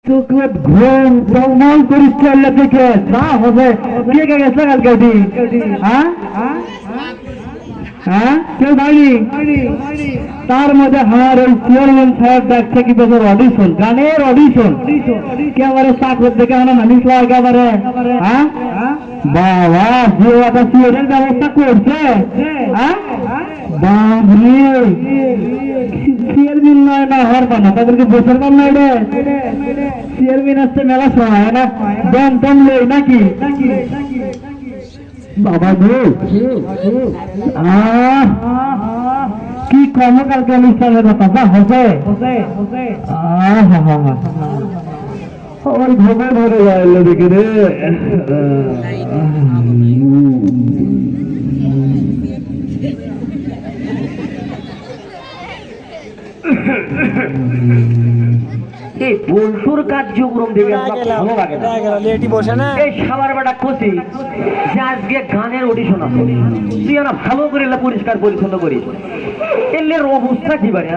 চোখে ঘুম জমল পরিষ্কার থেকে না হবে কে কে গেছে কালকে হ্যাঁ হ্যাঁ কেউ যায়নি তার মধ্যে আমার ওই চেয়ারম্যান সাহেব ডাকছে কি বছর অডিশন গানের অডিশন একেবারে চাকর দেখে আমার নামিস একেবারে হ্যাঁ বাবা যে একটা চেয়ারের ব্যবস্থা করছে হ্যাঁ বাবরে চেয়ারম্যান নয় না হওয়ার পানা তাদেরকে বসে পার নাই রে চেয়ারম্যান আসছে মেলা সময় না দম দম লই নাকি বাবা গো কি কর্মকালকে অনুষ্ঠানের কথা যা হবে আমার ঘুমে ধরে যাইল দেখে রে এই বল্টুর কার্যক্রম দেখে ভালো লাগে না এই সাবার বেটা কষি যে আজকে গানের অডিশন আছে তুই না ভালো করে পরিষ্কার পরিচ্ছন্ন করিস এলের অবস্থা কি বারে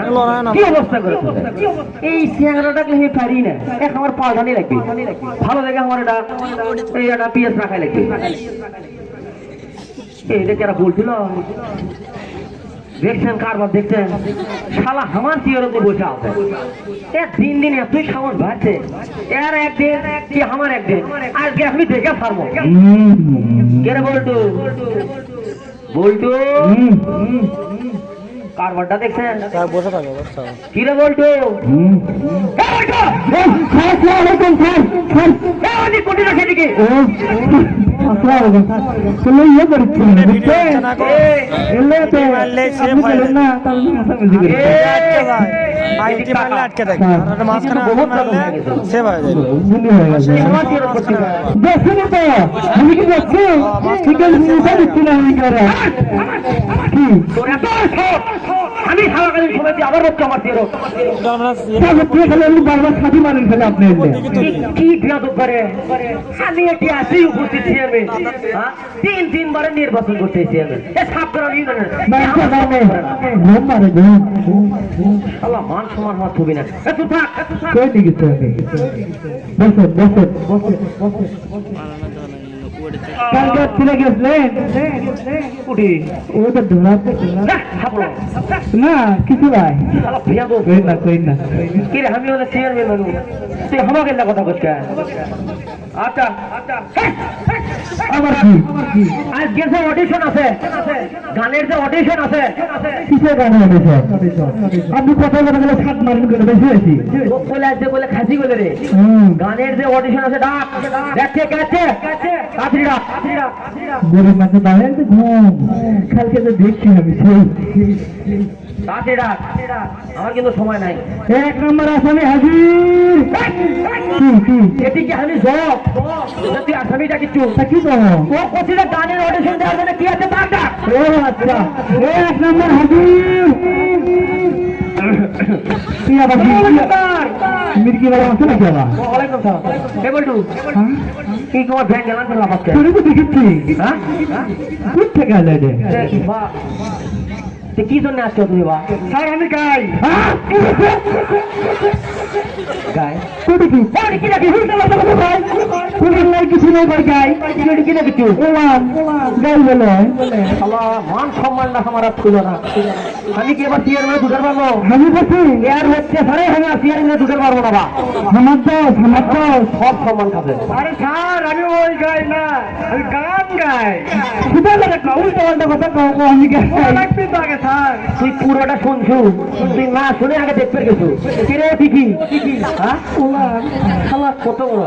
কি অবস্থা করে এই চেহারাটাকে আমি পারি না এক আমার পাল্টানি লাগবে ভালো দেখে আমার এটা এই একটা পিএস রাখাই লাগবে এই দেখে এরা বলছিল দেখছেন কারবার দেখছেন শালা আমার চেয়ারের উপর বসে আছে দিন দিন এতই সামন বাড়ছে এর একদিন কি আমার একদিন আজকে আপনি দেখে পারবো কেন বলটু বলটু কারবারটা দেখছেন বসে থাকে কি রে বলটু কোটি রাখে দিকে আমি সারাকালীন সময় আবার হচ্ছে আমার সাথী মানেন ফেলে আপনি কি বিয়াদব করে আমি এটি আসি উপস্থিত চেয়ারম্যান তিন বারে নির্বাচন করতে চেয়ারম্যান সাপ করা মান সমান হওয়া ছবি না না কিছু নাই আমি হলে চেয়ারম্যান মানুষ তুই আমাকে কথা বলছে আচ্ছা আবার কি আজকে যে অডিশন আছে গানের যে অডিশন আছে কিসের গানের অডিশন আপনি কথা বলে গেলে ছাদ মারেন করে বেশি হয়েছি বলে আসছে বলে খাসি বলে রে গানের যে অডিশন আছে ডাক দেখছে কাছে কাছে ডাক গরিব মাঝে দাঁড়িয়ে ঘুম কালকে তো দেখছি আমি আমার কিন্তু সময় নাই এক নম্বর আসামি হাজির এটি কি আমি জব তুই আসামিটা কিছু কি কোথায় গানের অডিশন দেওয়ার জন্য কি আছে তার ডাক আচ্ছা এক নম্বর হাজির মির্কি বাবা আছে নাকি আবার ওয়ালাইকুম সালাম কে বলটু কি তোমার ব্যাংক গেলাম তো লাভ আছে তো দেখেছি হ্যাঁ কোথা থেকে আলে রে কি জন্য আসছো তুমি বা স্যার আমি গাই গাই কি নাকি কিছু নেই ভাই গাই কি না কিছু গাই বলে মান সম্মান না আমার ছিল না আমি কি এবার চেয়ারম্যানে ঢুকার পারবো আমি বলছি এর হচ্ছে স্যারে আমি আর চেয়ারম্যানে ঢুকার পারবো না বা আমার তো সব সম্মান খাবে আরে স্যার আমি ওই গাই না আমি গান গাই শুধু লাগে উল্টো পাল্টা কথা কও আমি গাই লাগবে তো আগে স্যার তুই পুরোটা শুনছু তুই না শুনে আগে দেখতে গেছো কিরে ঠিকই হ্যাঁ শালা কত বড়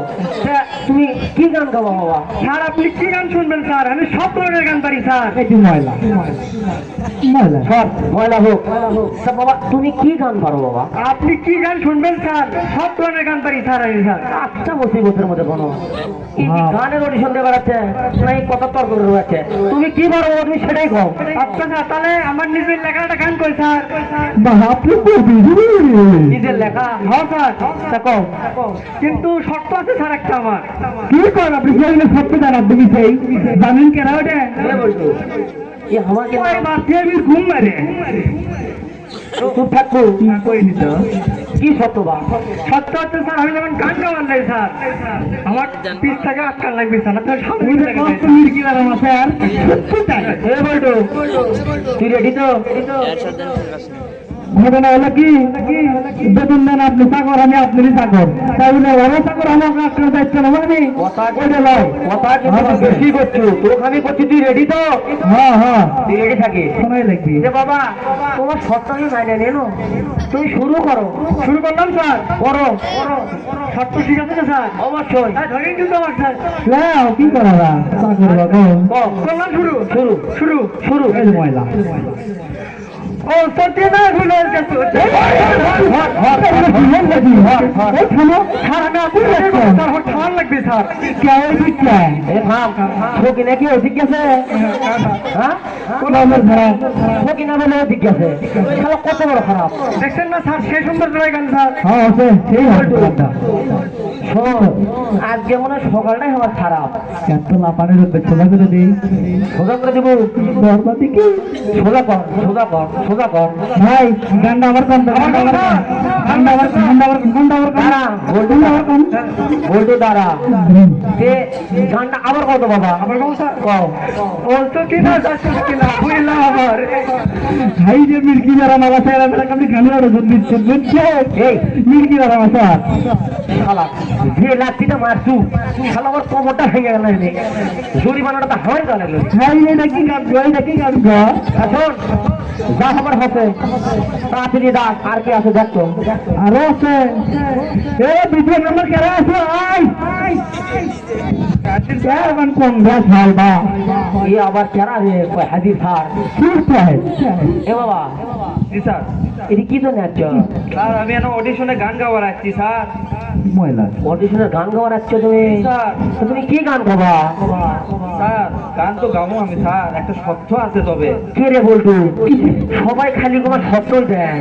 তুমি কি গান গাবো বাবা স্যার আপনি কি গান শুনবেন স্যার আমি সব ধরনের গান পারি স্যার এটি ময়লা ময়লা সব ময়লা হোক বাবা তুমি কি গান পারো বাবা আপনি কি গান শুনবেন স্যার সব ধরনের গান পারি স্যার আমি স্যার আচ্ছা বছরের মধ্যে কোনো গানের অডিশন দিয়ে বেড়াচ্ছে না এই কথা তর্ক করে বেড়াচ্ছে তুমি কি পারো তুমি সেটাই খাও আচ্ছা স্যার তাহলে আমার নিজের লেখাটা গান কই স্যার নিজের লেখা হ্যাঁ স্যার কিন্তু শর্ত আছে স্যার একটা আমার কি কর আপনি শর্ত জানার তুমি সেই জানেন কেন ওটা আমাকে ঘুম মারে চুপ থাকবো কই নিত কি সত্য বা? সত্য হচ্ছে স্যার, আমি যখন গান গাওয়ার নাই স্যার, আমার পিস থেকে আটকান লাগবে স্যার, আপনার সামনে মির্কি ম্যাডাম আছে আর এ বলতো তুই রেডি তো? ঘটনা হলো কি, বেতন দেন আপনি চাকর, আমি আপনারই চাকর, তাই বলে ওরা চাকর আমাকে আপনার দায়িত্ব নেবো আমি? কথা কিন্তু বেশি করছো, তোকে আমি করছি, তুই রেডি তো? হ্যাঁ হ্যাঁ, তুই রেডি থাকিস। শোনাই দেখবি যে বাবা তোমার সত্তাকে মাইনে নেনো, তুমি শুরু করো। শুরু করলাম স্যার, করো। শর্ত ঠিক আছে তো স্যার? অবশ্যই। ধরেন কিন্তু আমার স্যার কি করা চাকর করলাম, শুরু শুরু শুরু শুরু। এই যে ময়লা ও সত্যি না ভুলের কাছে ঠান্ডা লাগবে স্যার, এ থাম, ঠকি নাকি ওদিক গেছে? হ্যাঁ ঠকি না বলে ওদিক গেছে, শালা কত বড় খারাপ। দেখছেন না স্যার, সেই সুন্দর গান স্যার। শোন, আজকে মনে হয় সকালটাই আমার খারাপ। লাপানের সোজা করে দিই, সোজা করে দেবো। সোজা কর, সোজা কর, সোজা কর। ভাই গান্ডা আবার কম, দাঁড়া, বলতো দাঁড়া। সে গানটা আবার কত বাবা? আবার কম স্যার, কও। বলতো কিনা কিনা বুঝলাম আমার ভাই যে মির্কি যারা মালা স্যার, আপনি গানের আয়োজন দিচ্ছেন বুঝছেন? এই মির্কি যারা স্যার, শালা যে লাঠিটা মারছু, শালা আমার কোমরটা ভেঙে গেল। জরিমানাটা তো হাওয়াই গেল। ভাই এটা কি গান গো, এটা কি গান গো? এখন যা আমার হচ্ছে তাড়াতাড়ি ডাক, আর কি আছে দেখতো। আরো আছে, এ দ্বিতীয় নম্বর কেরা আছে? কংগ্রেস হালবা এ আবার কেরা রে? হাজির স্যার। এ বাবা, জি স্যার। এটি কি জন্য আসছ? স্যার আমি এখন অডিশনে গান গাওয়ার আসছি স্যার। ময়লা অডিশনের গান গাওয়ার আসছো তুমি? স্যার। তো তুমি কি গান গাবা? স্যার গান তো গাবো আমি স্যার, একটা সত্য আছে তবে। কে রে বলতো? সবাই খালি তোমার সত্যই দেয়।